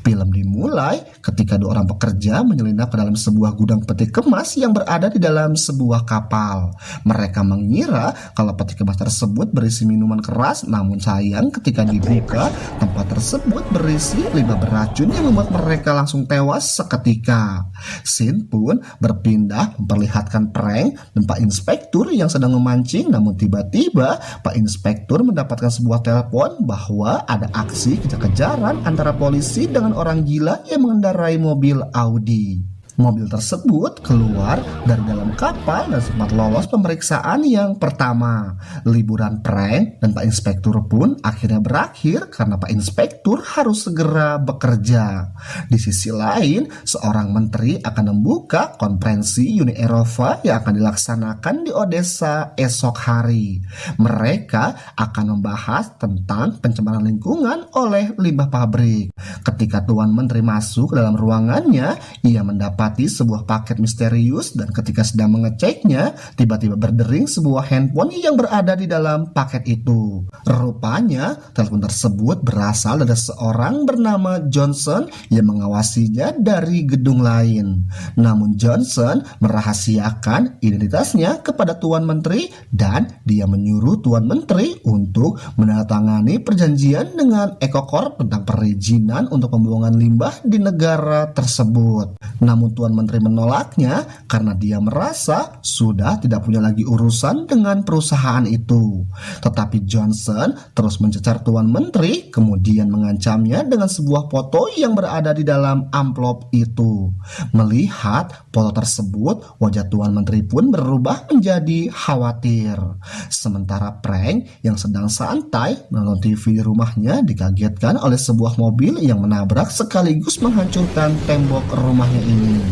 Film dimulai ketika dua orang pekerja menyelinap ke dalam sebuah gudang peti kemas yang berada di dalam sebuah kapal. Mereka mengira kalau peti kemas tersebut berisi minuman keras, namun sayang ketika dibuka, tempat tersebut berisi limbah beracun yang membuat mereka langsung tewas seketika. Scene pun berpindah memperlihatkan prank dan Pak Inspektur yang sedang memancing, namun tiba-tiba Pak Inspektur mendapatkan sebuah telepon bahwa ada aksi kejar-kejaran antara polisi dengan orang gila yang mengendarai mobil Audi. Mobil tersebut keluar dari dalam kapal dan sempat lolos pemeriksaan yang pertama. Liburan prank dan Pak Inspektur pun akhirnya berakhir karena Pak Inspektur harus segera bekerja. Di sisi lain, seorang menteri akan membuka konferensi Uni Eropa yang akan dilaksanakan di Odessa esok hari. Mereka akan membahas tentang pencemaran lingkungan oleh limbah pabrik. Ketika Tuan Menteri masuk ke dalam ruangannya, ia mendapat sebuah paket misterius dan ketika sedang mengeceknya, tiba-tiba berdering sebuah handphone yang berada di dalam paket itu. Rupanya, telepon tersebut berasal dari seorang bernama Johnson yang mengawasinya dari gedung lain. Namun Johnson merahasiakan identitasnya kepada Tuan Menteri dan dia menyuruh Tuan Menteri untuk menandatangani perjanjian dengan EcoCorp tentang perizinan untuk pembuangan limbah di negara tersebut. Namun Tuan Menteri menolaknya karena dia merasa sudah tidak punya lagi urusan dengan perusahaan itu. Tetapi Johnson terus mencecar Tuan Menteri, kemudian mengancamnya dengan sebuah foto yang berada di dalam amplop itu. Melihat foto tersebut, wajah Tuan Menteri pun berubah menjadi khawatir. Sementara Prank yang sedang santai menonton TV di rumahnya dikagetkan oleh sebuah mobil yang menabrak sekaligus menghancurkan tembok rumahnya ini.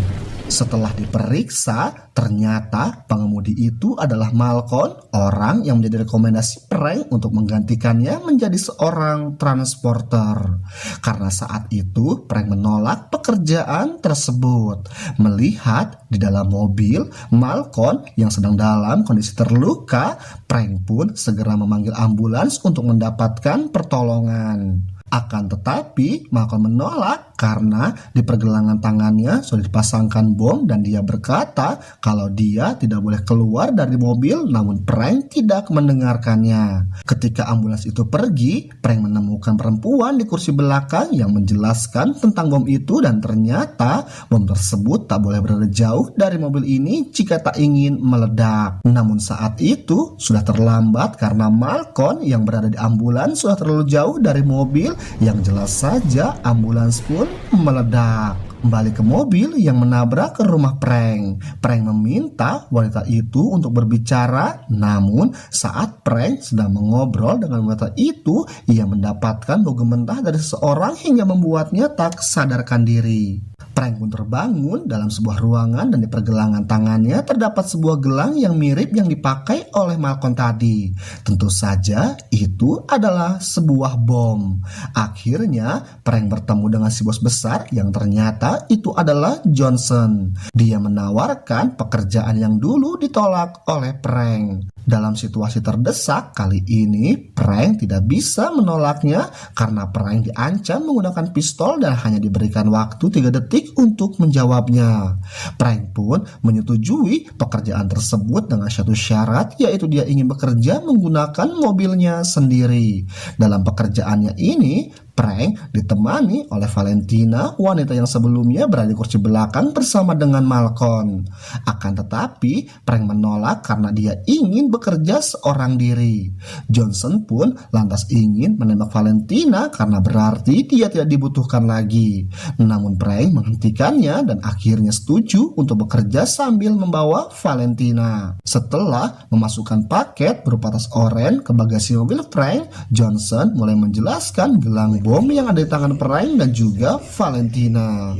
Setelah diperiksa, ternyata pengemudi itu adalah Malcolm, orang yang menjadi rekomendasi Prank untuk menggantikannya menjadi seorang transporter. Karena saat itu Prank menolak pekerjaan tersebut. Melihat di dalam mobil Malcolm yang sedang dalam kondisi terluka, Prank pun segera memanggil ambulans untuk mendapatkan pertolongan. Akan tetapi Malcolm menolak karena di pergelangan tangannya sudah dipasangkan bom dan dia berkata kalau dia tidak boleh keluar dari mobil, namun Prank tidak mendengarkannya. Ketika ambulans itu pergi, Prank menemukan perempuan di kursi belakang yang menjelaskan tentang bom itu dan ternyata bom tersebut tak boleh berada jauh dari mobil ini jika tak ingin meledak. Namun saat itu sudah terlambat karena Malcolm yang berada di ambulans sudah terlalu jauh dari mobil. Yang jelas saja ambulans pun meledak. Kembali ke mobil yang menabrak ke rumah Prank. Prank meminta wanita itu untuk berbicara, namun saat Prank sedang mengobrol dengan wanita itu, ia mendapatkan bau mentah dari seseorang hingga membuatnya tak sadarkan diri. Prank pun terbangun dalam sebuah ruangan dan di pergelangan tangannya terdapat sebuah gelang yang mirip yang dipakai oleh Malcolm tadi. Tentu saja itu adalah sebuah bom. Akhirnya Prank bertemu dengan si bos besar yang ternyata itu adalah Johnson. Dia menawarkan pekerjaan yang dulu ditolak oleh Prank. Dalam situasi terdesak kali ini, Prank tidak bisa menolaknya karena Prank diancam menggunakan pistol dan hanya diberikan waktu 3 detik untuk menjawabnya. Prank pun menyetujui pekerjaan tersebut dengan satu syarat, yaitu dia ingin bekerja menggunakan mobilnya sendiri. Dalam pekerjaannya ini, Prank ditemani oleh Valentina, wanita yang sebelumnya berada di kursi belakang bersama dengan Malcolm. Akan tetapi, Prank menolak karena dia ingin bekerja seorang diri. Johnson pun lantas ingin menembak Valentina karena berarti dia tidak dibutuhkan lagi. Namun Prank menghentikannya dan akhirnya setuju untuk bekerja sambil membawa Valentina. Setelah memasukkan paket berupa tas oranye ke bagasi mobil Prank, Johnson mulai menjelaskan gelang bom yang ada di tangan Prank dan juga Valentina.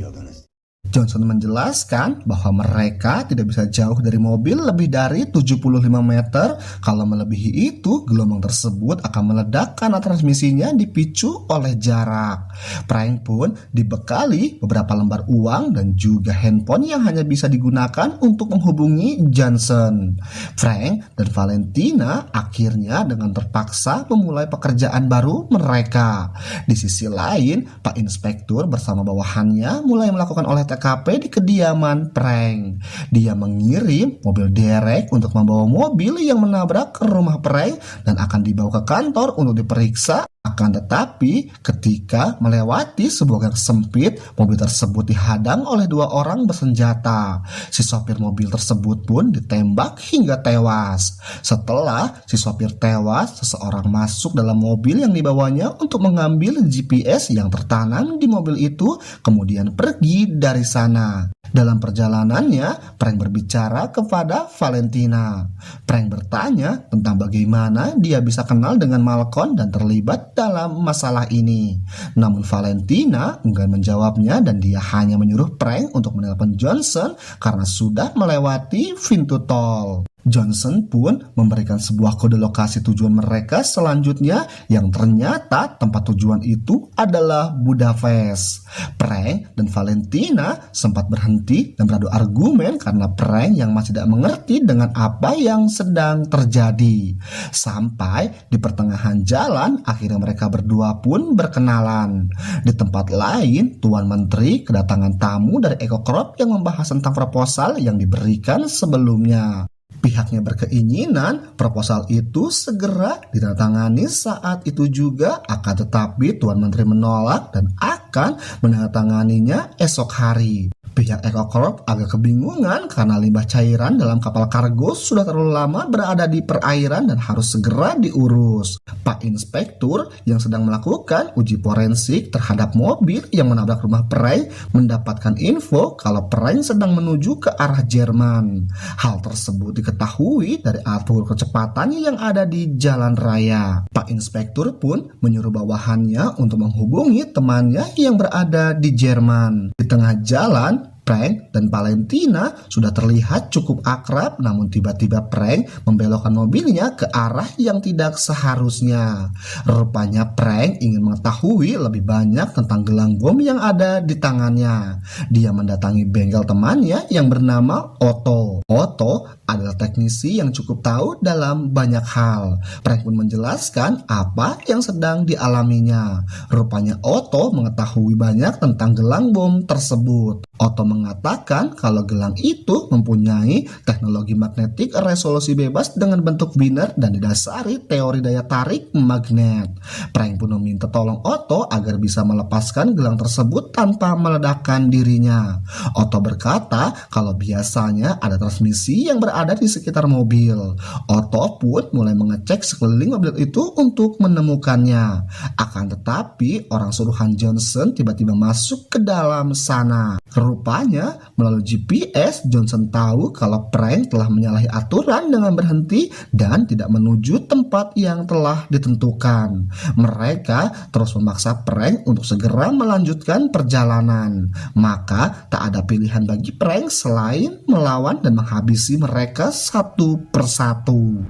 Johnson menjelaskan bahwa mereka tidak bisa jauh dari mobil lebih dari 75 meter. Kalau melebihi itu, gelombang tersebut akan meledak karena transmisinya dipicu oleh jarak. Frank pun dibekali beberapa lembar uang dan juga handphone yang hanya bisa digunakan untuk menghubungi Johnson. Frank dan Valentina akhirnya dengan terpaksa memulai pekerjaan baru mereka. Di sisi lain, Pak Inspektur bersama bawahannya mulai melakukan olah TKP di kediaman Frank. Dia mengirim mobil derek untuk membawa mobil yang menabrak ke rumah Frank dan akan dibawa ke kantor untuk diperiksa. Akan tetapi, ketika melewati sebuah gang sempit, mobil tersebut dihadang oleh dua orang bersenjata. Si sopir mobil tersebut pun ditembak hingga tewas. Setelah si sopir tewas, seseorang masuk dalam mobil yang dibawanya untuk mengambil GPS yang tertanam di mobil itu, kemudian pergi dari sana. Dalam perjalanannya, Frank berbicara kepada Valentina. Frank bertanya tentang bagaimana dia bisa kenal dengan Malcolm dan terlibat dalam masalah ini. Namun Valentina enggan menjawabnya dan dia hanya menyuruh Frank untuk menelpon Johnson karena sudah melewati pintu tol. Johnson pun memberikan sebuah kode lokasi tujuan mereka selanjutnya yang ternyata tempat tujuan itu adalah Budapest. Frank dan Valentina sempat berhenti dan beradu argumen karena Frank yang masih tidak mengerti dengan apa yang sedang terjadi. Sampai di pertengahan jalan, akhirnya mereka berdua pun berkenalan. Di tempat lain, Tuan Menteri kedatangan tamu dari Eco Corp yang membahas tentang proposal yang diberikan sebelumnya. Pihaknya berkeinginan proposal itu segera ditandatangani saat itu juga, akan tetapi Tuan Menteri menolak dan akan menandatanganinya esok hari. Pihak Eco Corp agak kebingungan karena limbah cairan dalam kapal kargo sudah terlalu lama berada di perairan dan harus segera diurus. Pak Inspektur yang sedang melakukan uji forensik terhadap mobil yang menabrak rumah Frank mendapatkan info kalau Frank sedang menuju ke arah Jerman. Hal tersebut diketahui dari atur kecepatan yang ada di jalan raya. Pak Inspektur pun menyuruh bawahannya untuk menghubungi temannya yang berada di Jerman. Di tengah jalan, Frank dan Valentina sudah terlihat cukup akrab, namun tiba-tiba Frank membelokkan mobilnya ke arah yang tidak seharusnya. Rupanya Frank ingin mengetahui lebih banyak tentang gelang bom yang ada di tangannya. Dia mendatangi bengkel temannya yang bernama Otto. Otto adalah teknisi yang cukup tahu dalam banyak hal. Frank pun menjelaskan apa yang sedang dialaminya. Rupanya Otto mengetahui banyak tentang gelang bom tersebut. Otto mengatakan kalau gelang itu mempunyai teknologi magnetik resolusi bebas dengan bentuk biner dan didasari teori daya tarik magnet. Frank pun meminta tolong Otto agar bisa melepaskan gelang tersebut tanpa meledakkan dirinya. Otto berkata kalau biasanya ada transmisi yang berada di sekitar mobil. Otto pun mulai mengecek sekeliling mobil itu untuk menemukannya. Akan tetapi orang suruhan Johnson tiba-tiba masuk ke dalam sana. Rupanya melalui GPS Johnson tahu kalau Frank telah menyalahi aturan dengan berhenti dan tidak menuju tempat yang telah ditentukan. Mereka terus memaksa Frank untuk segera melanjutkan perjalanan. Maka tak ada pilihan bagi Frank selain melawan dan menghabisi mereka satu persatu.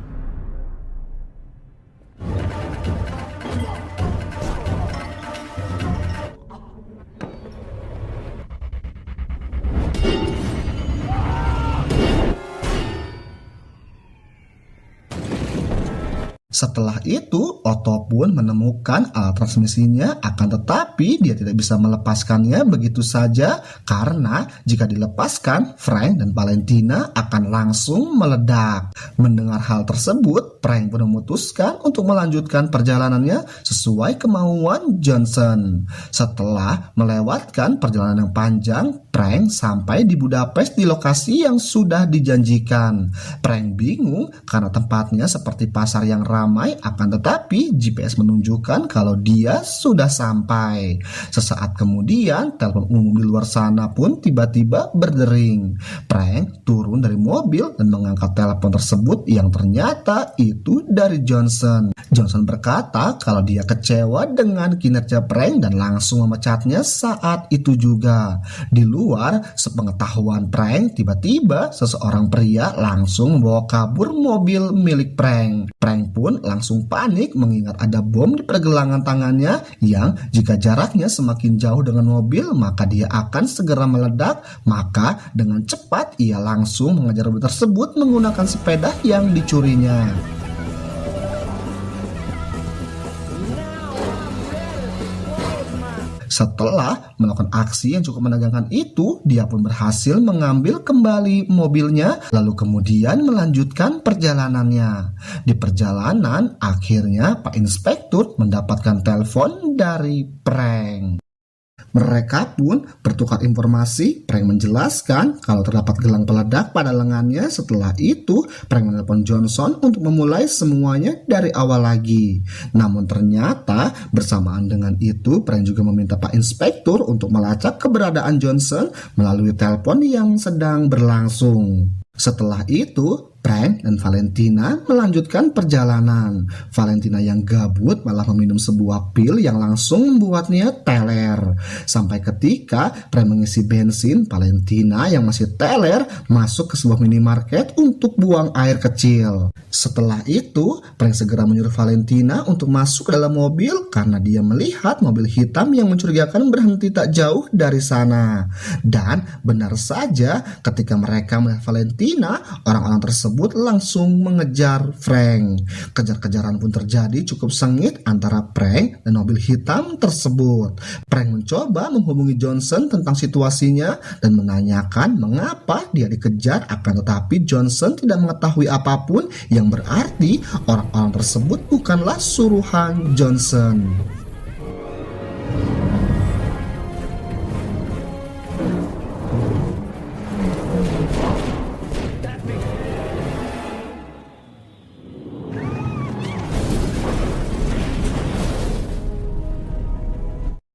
Setelah itu, Otto pun menemukan alat transmisinya, akan tetapi dia tidak bisa melepaskannya begitu saja karena jika dilepaskan, Frank dan Valentina akan langsung meledak. Mendengar hal tersebut, Frank pun memutuskan untuk melanjutkan perjalanannya sesuai kemauan Johnson. Setelah melewatkan perjalanan yang panjang, Frank sampai di Budapest di lokasi yang sudah dijanjikan. Frank bingung karena tempatnya seperti pasar yang ramai, akan tetapi GPS menunjukkan kalau dia sudah sampai. Sesaat kemudian, telepon umum di luar sana pun tiba-tiba berdering. Frank turun dari mobil dan mengangkat telepon tersebut yang ternyata itu dari Johnson. Johnson berkata kalau dia kecewa dengan kinerja Frank dan langsung memecatnya saat itu juga. Di luar sepengetahuan Frank, tiba-tiba seseorang pria langsung membawa kabur mobil milik Frank. Frank pun langsung panik mengingat ada bom di pergelangan tangannya yang jika jaraknya semakin jauh dengan mobil maka dia akan segera meledak. Maka dengan cepat ia langsung mengejar mobil tersebut menggunakan sepeda yang dicurinya. Setelah melakukan aksi yang cukup menegangkan itu, dia pun berhasil mengambil kembali mobilnya, lalu kemudian melanjutkan perjalanannya. Di perjalanan, akhirnya Pak Inspektur mendapatkan telepon dari Frank. Mereka pun bertukar informasi. Frank menjelaskan kalau terdapat gelang peledak pada lengannya. Setelah itu, Frank menelpon Johnson untuk memulai semuanya dari awal lagi. Namun ternyata bersamaan dengan itu, Frank juga meminta Pak Inspektur untuk melacak keberadaan Johnson melalui telepon yang sedang berlangsung. Setelah itu, Frank dan Valentina melanjutkan perjalanan. Valentina yang gabut malah meminum sebuah pil yang langsung membuatnya teler. Sampai ketika Frank mengisi bensin, Valentina yang masih teler masuk ke sebuah minimarket untuk buang air kecil. Setelah itu, Frank segera menyuruh Valentina untuk masuk ke dalam mobil karena dia melihat mobil hitam yang mencurigakan berhenti tak jauh dari sana. Dan benar saja ketika mereka melihat Valentina, orang-orang tersebut langsung mengejar Frank. Kejar-kejaran pun terjadi cukup sengit antara Frank dan mobil hitam tersebut. Frank mencoba menghubungi Johnson tentang situasinya dan menanyakan mengapa dia dikejar, akan tetapi Johnson tidak mengetahui apapun, yang berarti orang-orang tersebut bukanlah suruhan Johnson.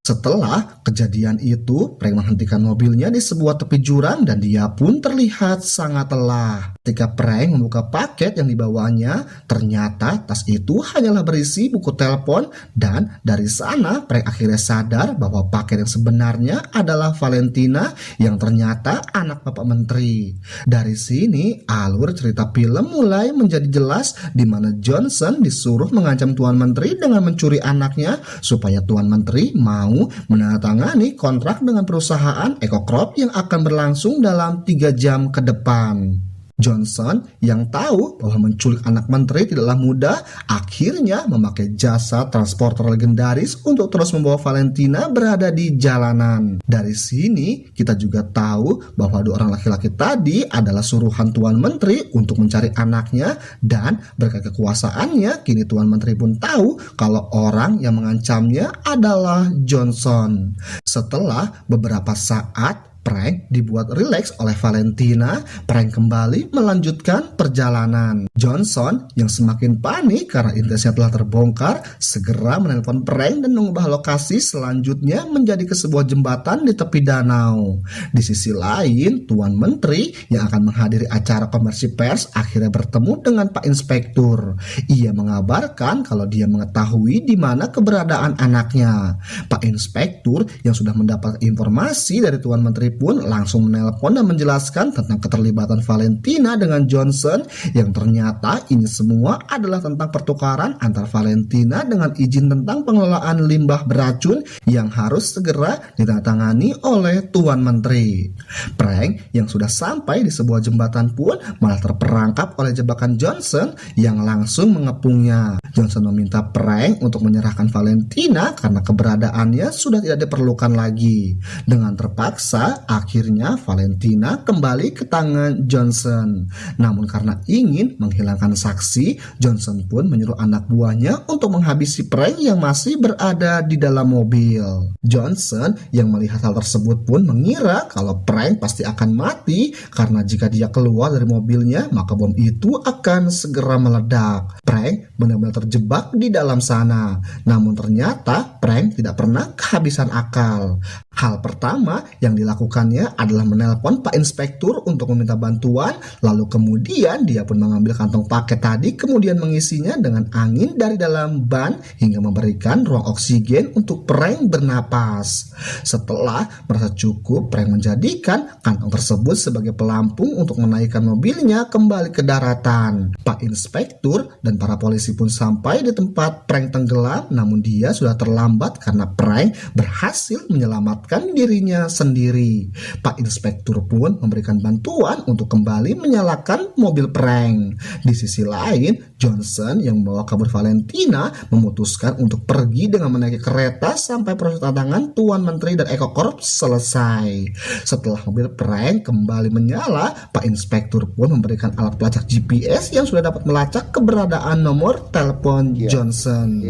Setelah kejadian itu, Frank menghentikan mobilnya di sebuah tepi jurang dan dia pun terlihat sangat lelah. Ketika Frank membuka paket yang dibawanya, ternyata tas itu hanyalah berisi buku telepon, dan dari sana Frank akhirnya sadar bahwa paket yang sebenarnya adalah Valentina yang ternyata anak Bapak Menteri. Dari sini alur cerita film mulai menjadi jelas, di mana Johnson disuruh mengancam Tuan Menteri dengan mencuri anaknya supaya Tuan Menteri mau menandatangani kontrak dengan perusahaan Eco Crop yang akan berlangsung dalam 3 jam ke depan. Johnson yang tahu bahwa menculik anak menteri tidaklah mudah, akhirnya memakai jasa transporter legendaris untuk terus membawa Valentina berada di jalanan. Dari sini kita juga tahu bahwa 2 orang laki-laki tadi adalah suruhan Tuan Menteri untuk mencari anaknya, dan berkat kekuasaannya kini Tuan Menteri pun tahu kalau orang yang mengancamnya adalah Johnson. Setelah beberapa saat Frank dibuat rileks oleh Valentina, Frank kembali melanjutkan perjalanan. Johnson yang semakin panik karena identitasnya telah terbongkar, segera menelpon Frank dan mengubah lokasi selanjutnya menjadi ke sebuah jembatan di tepi danau. Di sisi lain, Tuan Menteri yang akan menghadiri acara konversi pers akhirnya bertemu dengan Pak Inspektur. Ia mengabarkan kalau dia mengetahui di mana keberadaan anaknya. Pak Inspektur yang sudah mendapat informasi dari Tuan Menteri pun langsung menelpon dan menjelaskan tentang keterlibatan Valentina dengan Johnson, yang ternyata ini semua adalah tentang pertukaran antara Valentina dengan izin tentang pengelolaan limbah beracun yang harus segera ditandatangani oleh Tuan Menteri. Frank yang sudah sampai di sebuah jembatan pun malah terperangkap oleh jebakan Johnson yang langsung mengepungnya. Johnson meminta Frank untuk menyerahkan Valentina karena keberadaannya sudah tidak diperlukan lagi. Dengan terpaksa, akhirnya Valentina kembali ke tangan Johnson. Namun karena ingin menghilangkan saksi, Johnson pun menyuruh anak buahnya untuk menghabisi Frank yang masih berada di dalam mobil. Johnson yang melihat hal tersebut pun mengira kalau Frank pasti akan mati karena jika dia keluar dari mobilnya maka bom itu akan segera meledak. Frank benar-benar terjebak di dalam sana. Namun ternyata Frank tidak pernah kehabisan akal. Hal pertama yang dilakukannya adalah menelpon Pak Inspektur untuk meminta bantuan, lalu kemudian dia pun mengambil kantong paket tadi kemudian mengisinya dengan angin dari dalam ban hingga memberikan ruang oksigen untuk Prank bernapas. Setelah merasa cukup, Prank menjadikan kantong tersebut sebagai pelampung untuk menaikkan mobilnya kembali ke daratan. Pak Inspektur dan para polisi pun sampai di tempat Prank tenggelam, namun dia sudah terlambat karena Prank berhasil menyelamatkan dirinya sendiri. Pak Inspektur pun memberikan bantuan untuk kembali menyalakan mobil Prank. Di sisi lain, Johnson yang membawa kabur Valentina memutuskan untuk pergi dengan menaiki kereta sampai proses tantangan Tuan Menteri dan Eko Corp selesai. Setelah mobil Prank kembali menyala, Pak Inspektur pun memberikan alat pelacak GPS yang sudah dapat melacak keberadaan nomor telepon Johnson.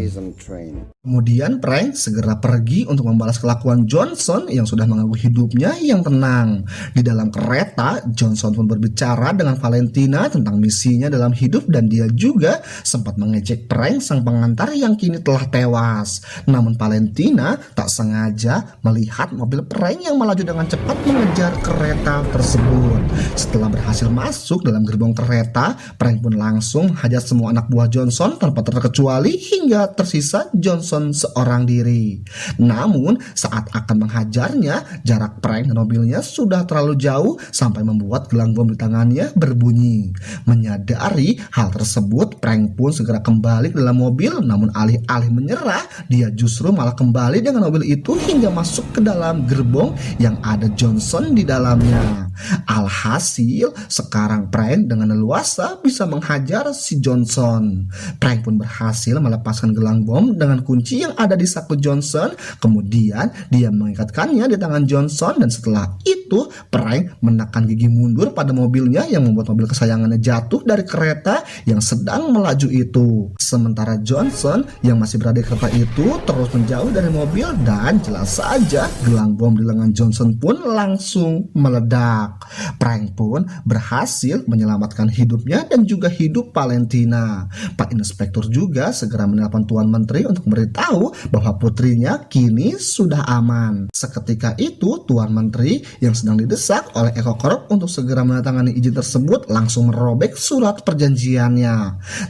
Kemudian Prank segera pergi untuk membalas kelakuan Johnson yang sudah mengganggu hidupnya yang tenang. Di dalam kereta, Johnson pun berbicara dengan Valentina tentang misinya dalam hidup dan dia juga sempat mengejek Prank sang pengantar yang kini telah tewas. Namun Valentina tak sengaja melihat mobil Prank yang melaju dengan cepat mengejar kereta tersebut. Setelah berhasil masuk dalam gerbong kereta, Prank pun langsung hajar semua anak buah Johnson tanpa terkecuali hingga tersisa Johnson seorang diri. Namun saat akan menghajarnya, jarak Prank dan mobilnya sudah terlalu jauh sampai membuat gelang bom di tangannya berbunyi. Menyadari hal tersebut, Prank pun segera kembali ke dalam mobil, namun alih-alih menyerah, dia justru malah kembali dengan mobil itu hingga masuk ke dalam gerbong yang ada Johnson di dalamnya. Alhasil, sekarang Prank dengan leluasa bisa menghajar si Johnson. Prank pun berhasil melepaskan gelang bom dengan kunci yang ada di saku Johnson. Kemudian dia mengikatkannya di tangan Johnson dan setelah itu Prank menekan gigi mundur pada mobilnya yang membuat mobil kesayangannya jatuh dari kereta yang sedang melaju itu. Sementara Johnson yang masih berada di kereta itu terus menjauh dari mobil dan jelas saja gelang bom di lengan Johnson pun langsung meledak. Prank pun berhasil menyelamatkan hidupnya dan juga hidup Valentina. Pak Inspektur juga segera menelpon Tuan Menteri untuk memberitahu bahwa putrinya kini sudah aman. Seketika itu Tuan Menteri yang sedang didesak oleh Eko Corp untuk segera menandatangani izin tersebut langsung merobek surat perjanjiannya.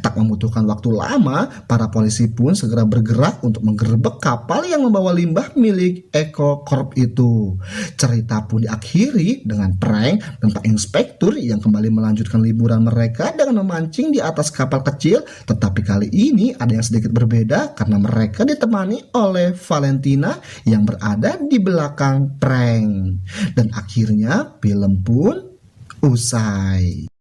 Tak membutuhkan waktu lama, para polisi pun segera bergerak untuk menggerebek kapal yang membawa limbah milik Eko Corp itu. Cerita pun diakhiri dengan Prank dan Pak Inspektur yang kembali melanjutkan liburan mereka dengan memancing di atas kapal kecil, tetapi kali ini ada yang sedikit berbeda karena mereka ditemani oleh Valentina yang berada di belakang Prank. Dan akhirnya film pun usai.